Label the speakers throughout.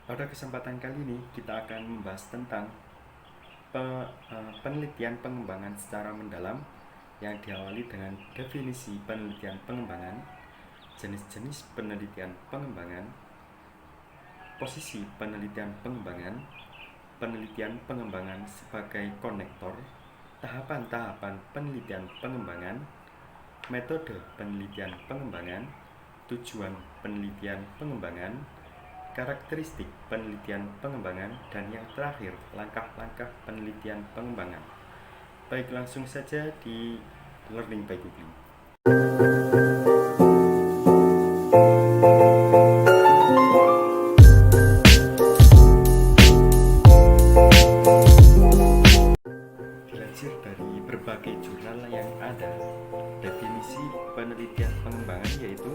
Speaker 1: Pada kesempatan kali ini kita akan membahas tentang penelitian pengembangan secara mendalam yang diawali dengan definisi penelitian pengembangan, jenis-jenis penelitian pengembangan, posisi penelitian pengembangan sebagai konektor, tahapan-tahapan penelitian pengembangan, metode penelitian pengembangan, tujuan penelitian pengembangan, karakteristik penelitian pengembangan, dan yang terakhir, langkah-langkah penelitian pengembangan. Baik, langsung saja di Learning by Googling. Dilansir dari berbagai jurnal yang ada, definisi penelitian pengembangan yaitu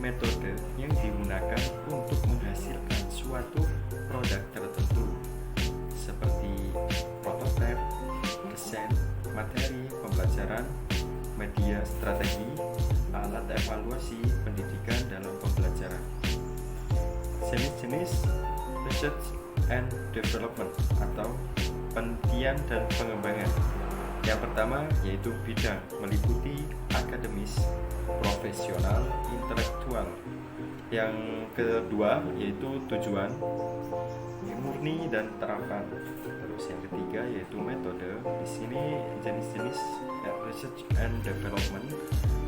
Speaker 1: metode yang digunakan untuk menghasilkan suatu produk tertentu seperti prototipe, desain, materi pembelajaran, media strategi, alat evaluasi pendidikan dalam pembelajaran. Jenis-jenis research and development atau penelitian dan pengembangan. Yang pertama yaitu bidang, meliputi akademis, profesional, intelektual. Yang kedua yaitu tujuan, murni dan terapan. Terus yang ketiga yaitu metode. Di sini jenis-jenis research and development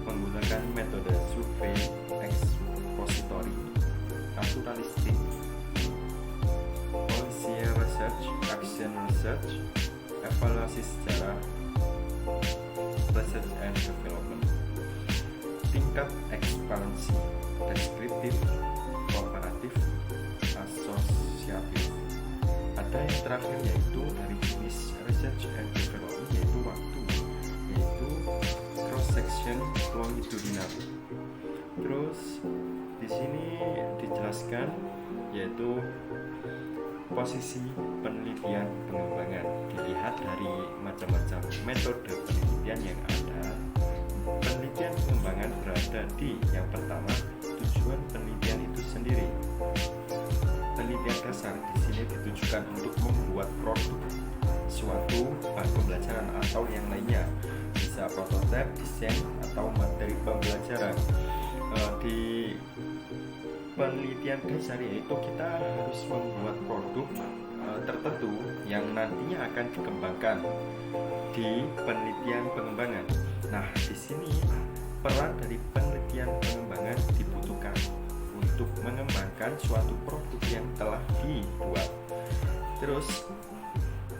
Speaker 1: menggunakan metode survei, expository, naturalistik, policy research, action research, evaluasi sejarah, research and development. Tingkat ekspansi, deskriptif, komparatif, asosiatif. Ada yang terakhir yaitu dari jenis research and development yaitu waktu, yaitu cross section longitudinal. Terus di sini dijelaskan yaitu posisi penelitian pengembangan. Dilihat dari macam-macam metode penelitian yang ada, penelitian pengembangan berada di yang pertama tujuan penelitian itu sendiri. Penelitian dasar di sini ditujukan untuk membuat produk suatu bahan pembelajaran atau yang lainnya, bisa prototipe, desain atau materi pembelajaran. Di penelitian dasar yaitu kita harus membuat produk tertentu yang nantinya akan dikembangkan di penelitian pengembangan. Nah, di sini peran dari penelitian pengembangan dibutuhkan untuk mengembangkan suatu produk yang telah dibuat. Terus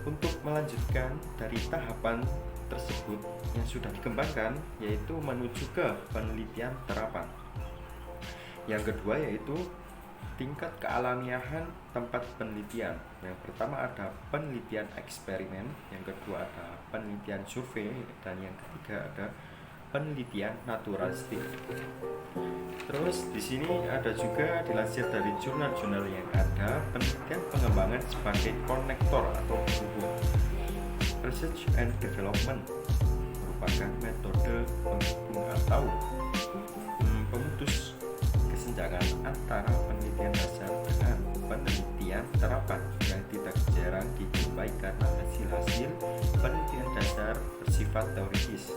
Speaker 1: untuk melanjutkan dari tahapan tersebut yang sudah dikembangkan yaitu menuju ke penelitian terapan. Yang kedua yaitu tingkat kealamiahan tempat penelitian. Yang pertama ada penelitian eksperimen, yang kedua ada penelitian survei, dan yang ketiga ada penelitian naturalistik. Terus di sini ada juga dilansir dari jurnal-jurnal yang ada, penelitian pengembangan sebagai konektor atau penghubung. Research and development merupakan metode penghubung atau pemutus kesenjangan antara penelitian dasar dengan penelitian terapan yang tidak jarang dijumpai karena hasil-hasil penelitian dasar bersifat teoritis,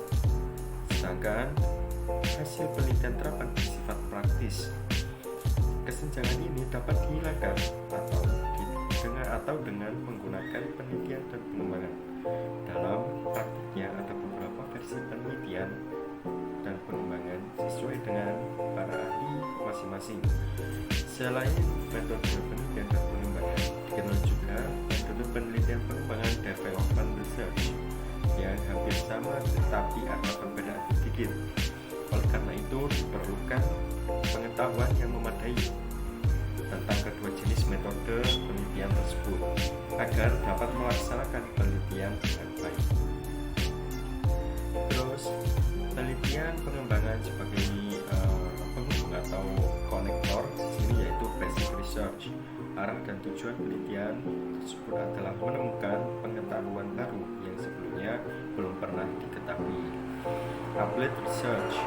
Speaker 1: sedangkan hasil penelitian terapan bersifat praktis. Kesenjangan ini dapat dihilangkan dengan menggunakan penelitian dan pengembangan. Dalam praktiknya ada beberapa versi penelitian dan pengembangan sesuai dengan para ahli masing-masing. Selain metode penelitian dan pengembangan, dikenal juga metode penelitian pengembangan development research yang hampir sama tetapi ada perbedaan sedikit. Oleh karena itu diperlukan pengetahuan yang memadai tentang kedua jenis metode penelitian tersebut agar dapat melaksanakan penelitian dengan baik. Terus penelitian pengembangan sebagai penghubung atau konektor di sini yaitu basic research. Arah dan tujuan penelitian tersebut adalah menemukan pengetahuan baru yang sebelumnya belum pernah diketahui. Applied research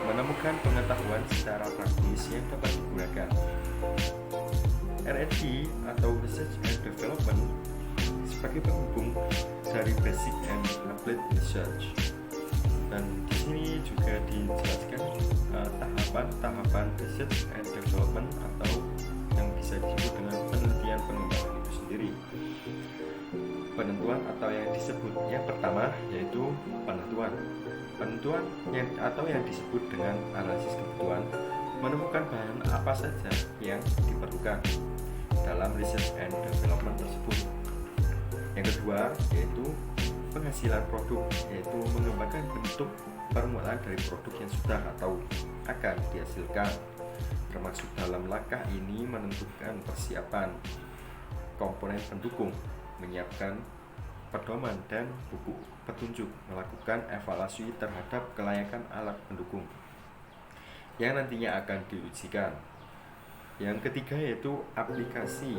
Speaker 1: menemukan pengetahuan secara praktis yang dapat digunakan. R&D atau Research and Development sebagai penghubung dari Basic and Applied Research. Dan di sini juga dijelaskan tahapan-tahapan Research and Development atau yang bisa disebut dengan penelitian pengembangan itu sendiri. Penentuan atau yang disebut yang pertama yaitu penentuan yang disebut dengan analisis kebutuhan, menemukan bahan apa saja yang diperlukan dalam research and development tersebut. Yang kedua yaitu penghasilan produk, yaitu mengembangkan bentuk permulaan dari produk yang sudah atau akan dihasilkan. Termasuk dalam langkah ini menentukan persiapan komponen pendukung, menyiapkan pedoman dan buku petunjuk, melakukan evaluasi terhadap kelayakan alat pendukung yang nantinya akan diujikan. Yang ketiga yaitu aplikasi.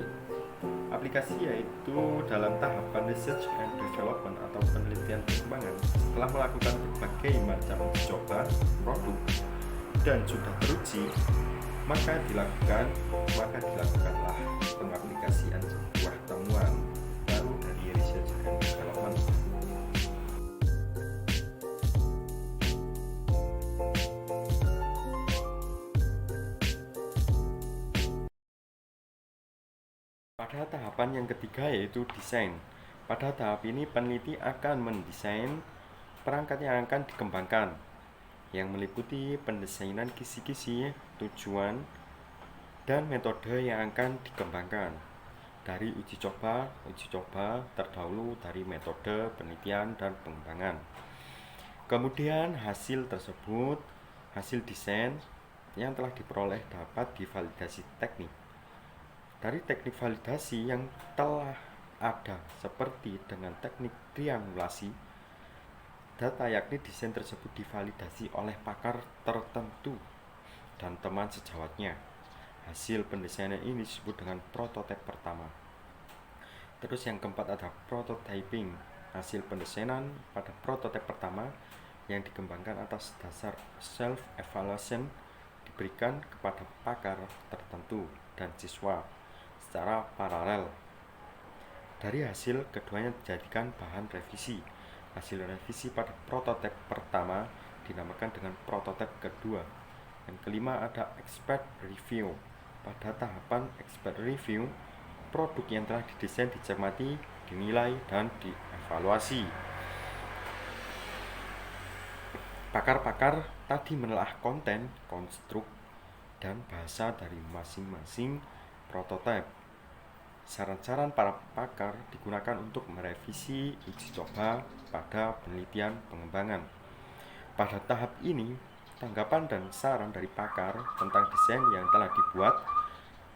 Speaker 1: Aplikasi yaitu dalam tahapan research and development atau penelitian pengembangan. Setelah melakukan berbagai macam uji coba produk dan sudah teruji, maka dilakukanlah pengaplikasian sebuah temuan baru dari research and development. Pada tahapan yang ketiga yaitu desain. Pada tahap ini peneliti akan mendesain perangkat yang akan dikembangkan, yang meliputi pendesainan kisi-kisi, tujuan, dan metode yang akan dikembangkan. Dari uji coba terdahulu dari metode penelitian dan pengembangan. Kemudian hasil desain yang telah diperoleh dapat divalidasi teknik. Dari teknik validasi yang telah ada seperti dengan teknik triangulasi, data yakni desain tersebut divalidasi oleh pakar tertentu dan teman sejawatnya. Hasil pendesainan ini disebut dengan prototipe pertama. Terus yang keempat ada prototyping. Hasil pendesainan pada prototipe pertama yang dikembangkan atas dasar self-evaluation diberikan kepada pakar tertentu dan siswa secara paralel. Dari hasil keduanya dijadikan bahan revisi. Hasil revisi pada prototipe pertama dinamakan dengan prototipe kedua. Yang kelima ada expert review. Pada tahapan expert review, produk yang telah didesain dicermati, dinilai, dan dievaluasi. Pakar-pakar tadi menelaah konten, konstruk, dan bahasa dari masing-masing prototipe. Saran-saran para pakar digunakan untuk merevisi uji coba pada penelitian pengembangan. Pada tahap ini, tanggapan dan saran dari pakar tentang desain yang telah dibuat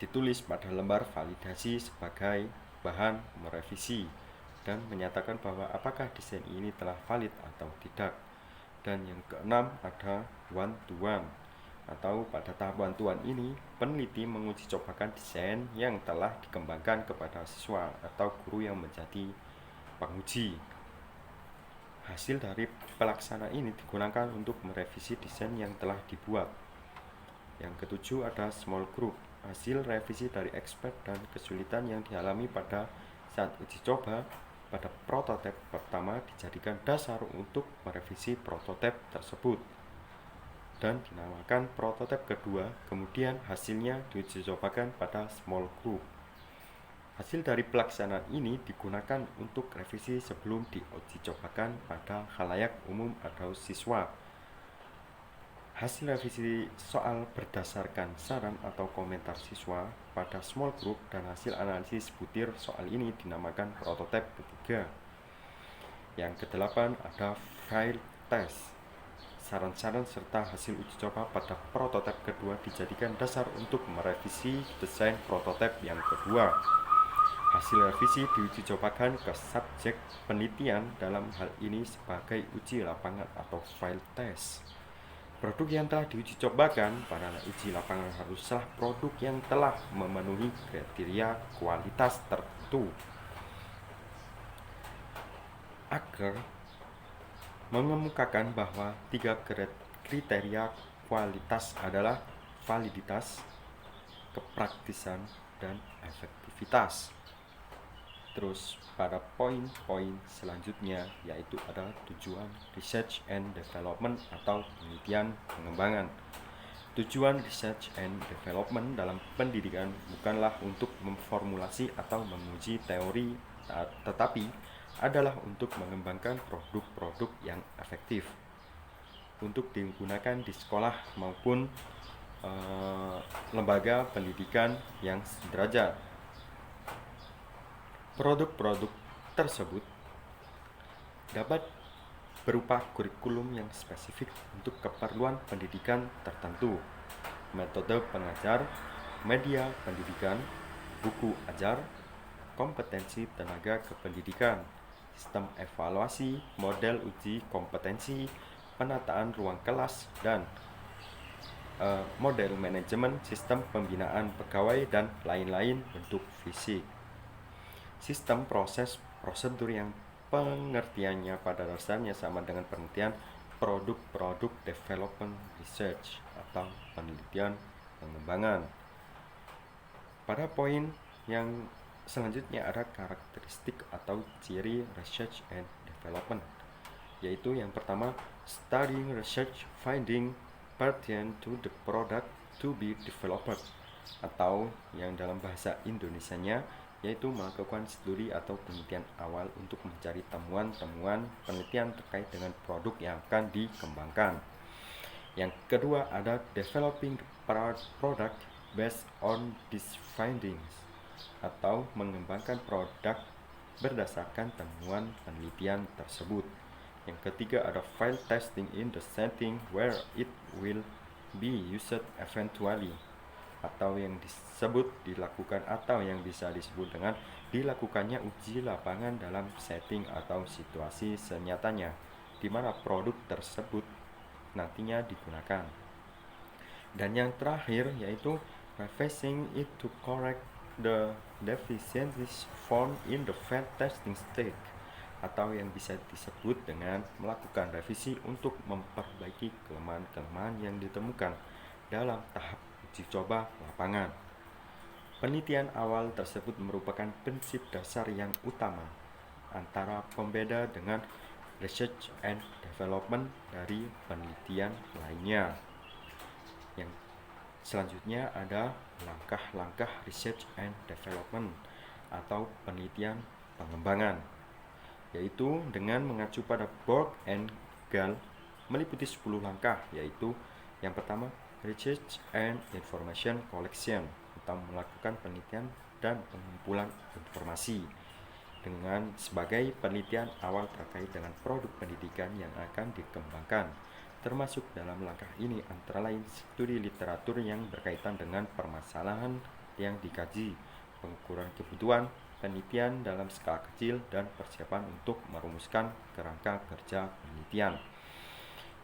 Speaker 1: ditulis pada lembar validasi sebagai bahan merevisi dan menyatakan bahwa apakah desain ini telah valid atau tidak. Dan yang keenam ada one-to-one, atau pada tahap one-to-one ini peneliti menguji cobakan desain yang telah dikembangkan kepada siswa atau guru yang menjadi penguji. Hasil dari pelaksanaan ini digunakan untuk merevisi desain yang telah dibuat. Yang ketujuh ada small group. Hasil revisi dari expert dan kesulitan yang dialami pada saat uji coba pada prototipe pertama dijadikan dasar untuk merevisi prototipe tersebut dan dinamakan prototipe kedua. Kemudian hasilnya diuji cobakan pada small group. Hasil dari pelaksanaan ini digunakan untuk revisi sebelum diuji cobakan pada khalayak umum atau siswa. Hasil revisi soal berdasarkan saran atau komentar siswa pada small group dan hasil analisis butir soal ini dinamakan prototipe ketiga. Yang kedelapan ada field test. Saran-saran serta hasil uji coba pada prototipe kedua dijadikan dasar untuk merevisi desain prototipe yang kedua. Hasil revisi diuji cobakan ke subjek penelitian, dalam hal ini sebagai uji lapangan atau field test. Produk yang telah diuji cobakan pada uji lapangan haruslah produk yang telah memenuhi kriteria kualitas tertentu. Agar mengemukakan bahwa 3 kriteria kualitas adalah validitas, kepraktisan, dan efektivitas. Terus pada poin-poin selanjutnya yaitu ada tujuan research and development atau penelitian pengembangan. Tujuan research and development dalam pendidikan bukanlah untuk memformulasi atau menguji teori, tetapi adalah untuk mengembangkan produk-produk yang efektif untuk digunakan di sekolah maupun lembaga pendidikan yang sederajat. Produk-produk tersebut dapat berupa kurikulum yang spesifik untuk keperluan pendidikan tertentu, metode pengajar, media pendidikan, buku ajar, kompetensi tenaga kependidikan, sistem evaluasi, model uji kompetensi, penataan ruang kelas, dan model manajemen sistem pembinaan pegawai dan lain-lain bentuk fisik. Sistem proses prosedur yang pengertiannya pada dasarnya sama dengan pengertian produk-produk development research atau penelitian pengembangan. Pada poin yang selanjutnya ada karakteristik atau ciri research and development, yaitu yang pertama, studying research finding pertain to the product to be developed, atau yang dalam bahasa Indonesianya yaitu melakukan studi atau penelitian awal untuk mencari temuan-temuan penelitian terkait dengan produk yang akan dikembangkan. Yang kedua ada developing product based on these findings, atau mengembangkan produk berdasarkan temuan penelitian tersebut. Yang ketiga ada field testing in the setting where it will be used eventually, atau yang disebut dilakukan atau yang bisa disebut dengan dilakukannya uji lapangan dalam setting atau situasi senyatanya di mana produk tersebut nantinya digunakan. Dan yang terakhir yaitu revising it to correct the deficiencies found in the field testing stage, atau yang bisa disebut dengan melakukan revisi untuk memperbaiki kelemahan-kelemahan yang ditemukan dalam tahap uji coba lapangan. Penelitian awal tersebut merupakan prinsip dasar yang utama antara pembeda dengan research and development dari penelitian lainnya. Yang selanjutnya ada langkah-langkah research and development atau penelitian pengembangan, yaitu dengan mengacu pada Borg and Gall meliputi 10 langkah, yaitu yang pertama research and information collection, atau melakukan penelitian dan pengumpulan informasi dengan sebagai penelitian awal terkait dengan produk pendidikan yang akan dikembangkan. Termasuk dalam langkah ini antara lain studi literatur yang berkaitan dengan permasalahan yang dikaji, pengukuran kebutuhan, penelitian dalam skala kecil, dan persiapan untuk merumuskan kerangka kerja penelitian.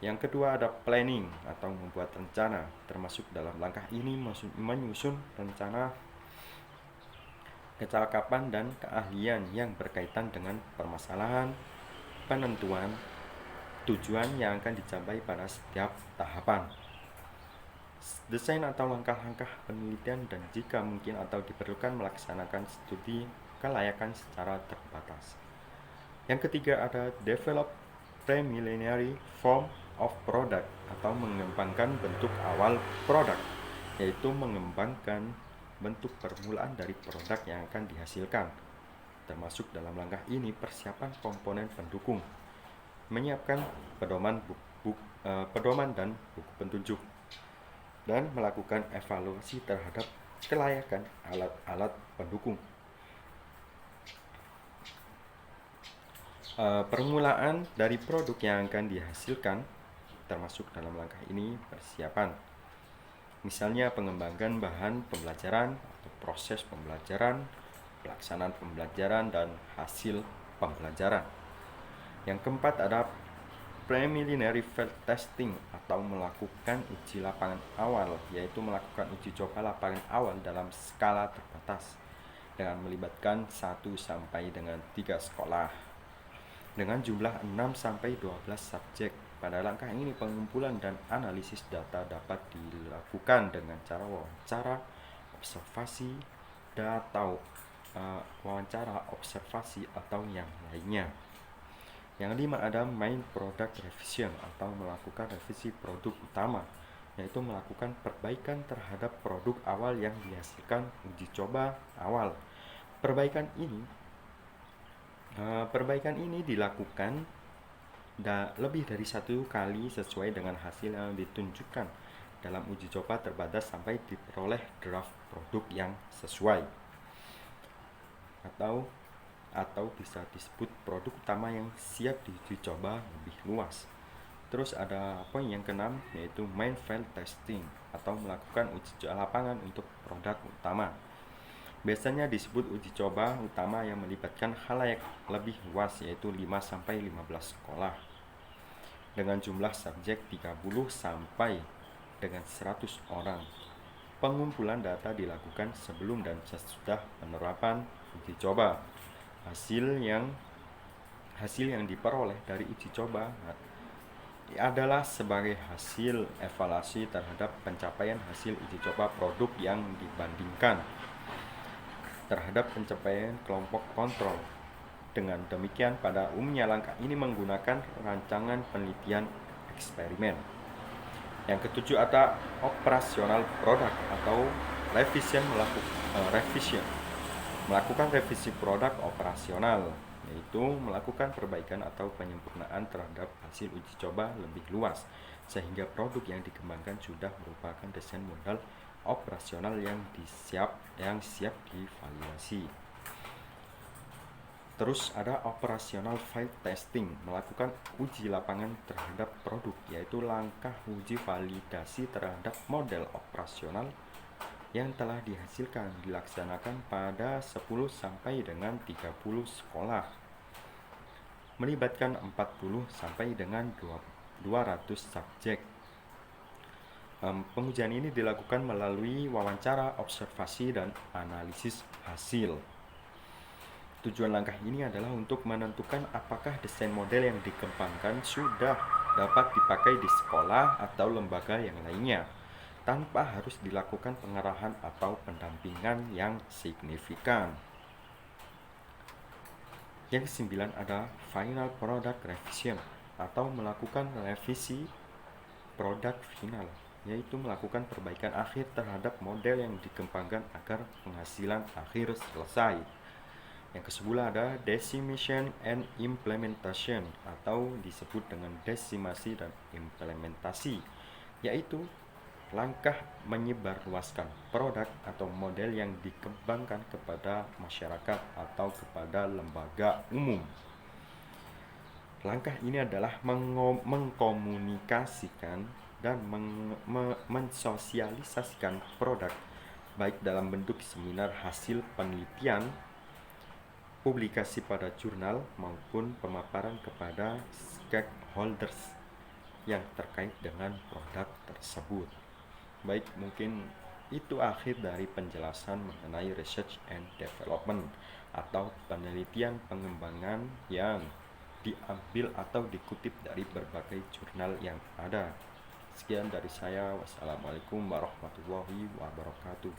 Speaker 1: Yang kedua ada planning atau membuat rencana. Termasuk dalam langkah ini menyusun rencana kecakapan dan keahlian yang berkaitan dengan permasalahan, penentuan tujuan yang akan dicapai pada setiap tahapan, desain atau langkah-langkah penelitian, dan jika mungkin atau diperlukan melaksanakan studi kelayakan secara terbatas. Yang ketiga ada develop preliminary form of product atau mengembangkan bentuk awal produk, yaitu mengembangkan bentuk permulaan dari produk yang akan dihasilkan. Termasuk dalam langkah ini persiapan komponen pendukung, menyiapkan pedoman dan buku petunjuk, dan melakukan evaluasi terhadap kelayakan alat-alat pendukung. Permulaan dari produk yang akan dihasilkan termasuk dalam langkah ini persiapan. Misalnya pengembangan bahan pembelajaran atau proses pembelajaran, pelaksanaan pembelajaran, dan hasil pembelajaran. Yang keempat ada preliminary field testing atau melakukan uji lapangan awal, yaitu melakukan uji coba lapangan awal dalam skala terbatas dengan melibatkan 1 sampai dengan 3 sekolah dengan jumlah 6 sampai 12 subjek. Pada langkah ini pengumpulan dan analisis data dapat dilakukan dengan cara wawancara, observasi, atau wawancara, observasi, atau yang lainnya. Yang kelima ada main product revision atau melakukan revisi produk utama, yaitu melakukan perbaikan terhadap produk awal yang dihasilkan uji coba awal. Perbaikan ini dilakukan lebih dari satu kali sesuai dengan hasil yang ditunjukkan dalam uji coba terbatas sampai diperoleh draft produk yang sesuai, atau bisa disebut produk utama yang siap diuji coba lebih luas. Terus ada poin yang keenam, yaitu main field testing atau melakukan uji lapangan untuk produk utama. Biasanya disebut uji coba utama yang melibatkan khalayak lebih luas, yaitu 5-15 sekolah dengan jumlah subjek 30 sampai dengan 100 orang. Pengumpulan data dilakukan sebelum dan sesudah penerapan uji coba. Hasil yang diperoleh dari uji coba adalah sebagai hasil evaluasi terhadap pencapaian hasil uji coba produk yang dibandingkan terhadap pencapaian kelompok kontrol. Dengan demikian, pada umumnya langkah ini menggunakan rancangan penelitian eksperimen. Yang ketujuh ada operasional produk atau revision, melakukan revisi produk operasional, yaitu melakukan perbaikan atau penyempurnaan terhadap hasil uji coba lebih luas, sehingga produk yang dikembangkan sudah merupakan desain modal operasional yang siap divalidasi. Terus ada operational field testing, melakukan uji lapangan terhadap produk, yaitu langkah uji validasi terhadap model operasional yang telah dilaksanakan pada 10 sampai dengan 30 sekolah, melibatkan 40 sampai dengan 200 subjek. Pengujian ini dilakukan melalui wawancara, observasi, dan analisis hasil. Tujuan langkah ini adalah untuk menentukan apakah desain model yang dikembangkan sudah dapat dipakai di sekolah atau lembaga yang lainnya, tanpa harus dilakukan pengarahan atau pendampingan yang signifikan. Yang kesembilan ada final product revision atau melakukan revisi produk final, yaitu melakukan perbaikan akhir terhadap model yang dikembangkan agar penghasilan akhir selesai. Yang ke-10 ada decimation and implementation atau disebut dengan desimasi dan implementasi, yaitu langkah menyebarluaskan produk atau model yang dikembangkan kepada masyarakat atau kepada lembaga umum. Langkah ini adalah mengkomunikasikan dan mensosialisasikan produk, baik dalam bentuk seminar hasil penelitian, publikasi pada jurnal, maupun pemaparan kepada stakeholders yang terkait dengan produk tersebut. Baik, mungkin itu akhir dari penjelasan mengenai research and development atau penelitian pengembangan yang diambil atau dikutip dari berbagai jurnal yang ada. Sekian dari saya. Wassalamualaikum warahmatullahi wabarakatuh.